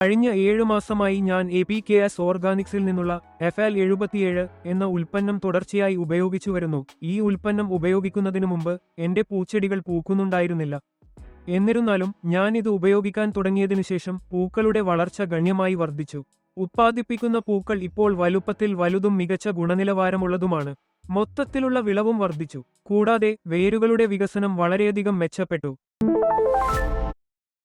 കഴിഞ്ഞ 7 മാസമായി ഞാൻ APKS ഓർഗാനിക്സിൽ നിന്നുള്ള FL77 എന്ന ഉൽപ്പന്നം തുടർച്ചയായി ഉപയോഗിച്ചു വരുന്നു. ഈ ഉൽപ്പന്നം ഉപയോഗിക്കുന്നതിനു മുമ്പ് എന്റെ പൂച്ചെടികൾ പൂക്കുന്നുണ്ടായിരുന്നില്ല. എന്നിരുന്നാലും ഞാൻ ഇത് ഉപയോഗിക്കാൻ തുടങ്ങിയതിനുശേഷം പൂക്കളുടെ വളർച്ച ഗണ്യമായി വർദ്ധിച്ചു. ഉത്പാദിപ്പിക്കുന്ന പൂക്കൾ ഇപ്പോൾ വലുപ്പത്തിൽ വലുതും മികച്ച ഗുണനിലവാരമുള്ളതുമാണ്. മൊത്തത്തിലുള്ള വിളവും വർദ്ധിച്ചു. കൂടാതെ വേരുകളുടെ വികസനം വളരെയധികം മെച്ചപ്പെട്ടു.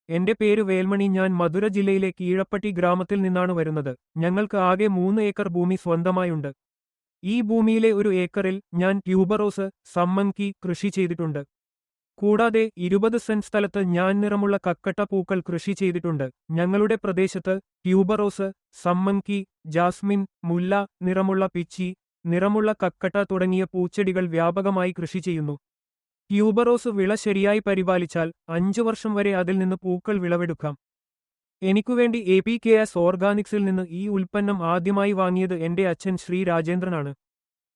എന്റെ പേര് വേൽമണി. ഞാൻ മധുര ജില്ലയിലെ കീഴപ്പട്ടി ഗ്രാമത്തിൽ നിന്നാണ് വരുന്നത്. ഞങ്ങൾക്ക് ആകെ 3 ഏക്കർ ഭൂമി സ്വന്തമായുണ്ട്. ഈ ഭൂമിയിലെ 1 ഏക്കറിൽ ഞാൻ ട്യൂബറോസ്, സമ്മങ്കി കൃഷി ചെയ്തിട്ടുണ്ട്. കൂടാതെ 20 സെന്റ് സ്ഥലത്ത് ഞാൻ നിറമുള്ള കക്കട്ട പൂക്കൾ കൃഷി ചെയ്തിട്ടുണ്ട്. ഞങ്ങളുടെ പ്രദേശത്ത് ട്യൂബറോസ്, സമ്മങ്കി, ജാസ്മിൻ, മുല്ല, നിറമുള്ള പിച്ചി, നിറമുള്ള കക്കട്ട തുടങ്ങിയ പൂച്ചെടികൾ വ്യാപകമായി കൃഷി ചെയ്യുന്നു. ട്യൂബറോസ് വിള ശരിയായി പരിപാലിച്ചാൽ 5 വർഷം വരെ അതിൽ നിന്ന് പൂക്കൾ വിളവെടുക്കാം. എനിക്കുവേണ്ടി APKS ഓർഗാനിക്സിൽ നിന്ന് ഈ ഉൽപ്പന്നം ആദ്യമായി വാങ്ങിയത് എന്റെ അച്ഛൻ ശ്രീ രാജേന്ദ്രനാണ്.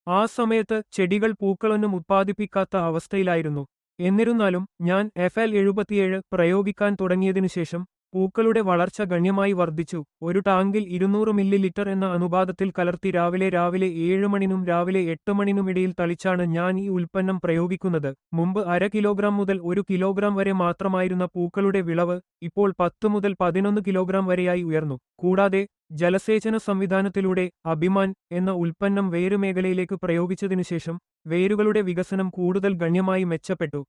ആ സമയത്ത് ചെടികൾ പൂക്കളൊന്നും ഉത്പാദിപ്പിക്കാത്ത അവസ്ഥയിലായിരുന്നു. എന്നിരുന്നാലും ഞാൻ FL77 പ്രയോഗിക്കാൻ തുടങ്ങിയതിനുശേഷം പൂക്കളുടെ വളർച്ച ഗണ്യമായി വർദ്ധിച്ചു. ഒരു ടാങ്കിൽ 200 മില്ലി എന്ന അനുപാതത്തിൽ കലർത്തി രാവിലെ 7 മണിനും രാവിലെ 8 മണിനുമിടയിൽ തളിച്ചാണ് ഞാൻ ഈ ഉൽപ്പന്നം പ്രയോഗിക്കുന്നത്. മുമ്പ് 1/2 കിലോഗ്രാം മുതൽ 1 കിലോഗ്രാം വരെ മാത്രമായിരുന്ന പൂക്കളുടെ വിളവ് ഇപ്പോൾ 10 മുതൽ 11 കിലോഗ്രാം വരെയായി ഉയർന്നു. കൂടാതെ ജലസേചന സംവിധാനത്തിലൂടെ അഭിമാൻ എന്ന ഉൽപ്പന്നം വേരുമേഖലയിലേക്ക് പ്രയോഗിച്ചതിനുശേഷം വേരുകളുടെ വികസനം കൂടുതൽ ഗണ്യമായി മെച്ചപ്പെട്ടു.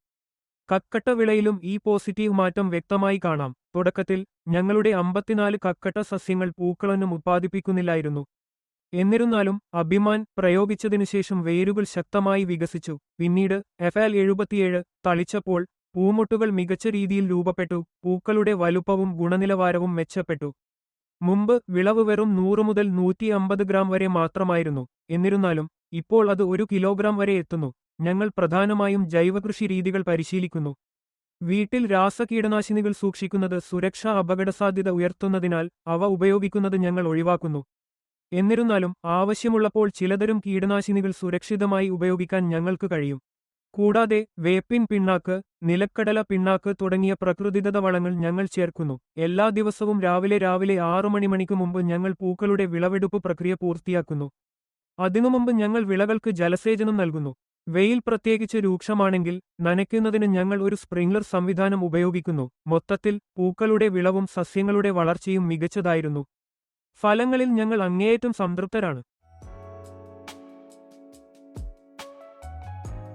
കക്കട്ട വിളയിലും ഈ പോസിറ്റീവ് മാറ്റം വ്യക്തമായി കാണാം. തുടക്കത്തിൽ ഞങ്ങളുടെ 54 കക്കട്ട സസ്യങ്ങൾ പൂക്കളൊന്നും ഉത്പാദിപ്പിക്കുന്നില്ലായിരുന്നു. എന്നിരുന്നാലും അഭിമാൻ പ്രയോഗിച്ചതിനുശേഷം വേരുകൾ ശക്തമായി വികസിച്ചു. പിന്നീട് FL77 തളിച്ചപ്പോൾ പൂമൊട്ടുകൾ മികച്ച രീതിയിൽ രൂപപ്പെട്ടു. പൂക്കളുടെ വലുപ്പവും ഗുണനിലവാരവും മെച്ചപ്പെട്ടു. മുമ്പ് വിളവ് വെറും 100 മുതൽ 150 ഗ്രാം വരെ മാത്രമായിരുന്നു. എന്നിരുന്നാലും ഇപ്പോൾ അത് 1 കിലോഗ്രാം വരെ എത്തുന്നു. ഞങ്ങൾ പ്രധാനമായും ജൈവകൃഷി രീതികൾ പരിശീലിക്കുന്നു. വീട്ടിൽ രാസകീടനാശിനികൾ സൂക്ഷിക്കുന്നത് സുരക്ഷാ അപകടസാധ്യത ഉയർത്തുന്നതിനാൽ അവ ഉപയോഗിക്കുന്നത് ഞങ്ങൾ ഒഴിവാക്കുന്നു. എന്നിരുന്നാലും ആവശ്യമുള്ളപ്പോൾ ചിലതരം കീടനാശിനികൾ സുരക്ഷിതമായി ഉപയോഗിക്കാൻ ഞങ്ങൾക്ക് കഴിയും. കൂടാതെ വേപ്പിൻ പിണ്ണാക്ക്, നിലക്കടല പിണ്ണാക്ക് തുടങ്ങിയ പ്രകൃതിദത്ത വളങ്ങൾ ഞങ്ങൾ ചേർക്കുന്നു. എല്ലാ ദിവസവും രാവിലെ 6 മണിക്ക് മുമ്പ് ഞങ്ങൾ പൂക്കളുടെ വിളവെടുപ്പ് പ്രക്രിയ പൂർത്തിയാക്കുന്നു. അതിനുമുമ്പ് ഞങ്ങൾ വിളകൾക്ക് ജലസേചനം നൽകുന്നു. വെയിൽ പ്രത്യേകിച്ച് രൂക്ഷമാണെങ്കിൽ നനയ്ക്കുന്നതിന് ഞങ്ങൾ ഒരു സ്പ്രിംഗ്ലർ സംവിധാനം ഉപയോഗിക്കുന്നു. മൊത്തത്തിൽ പൂക്കളുടെ വിളവും സസ്യങ്ങളുടെ വളർച്ചയും മികച്ചതായിരുന്നു. ഫലങ്ങളിൽ ഞങ്ങൾ അങ്ങേയറ്റം സംതൃപ്തരാണ്.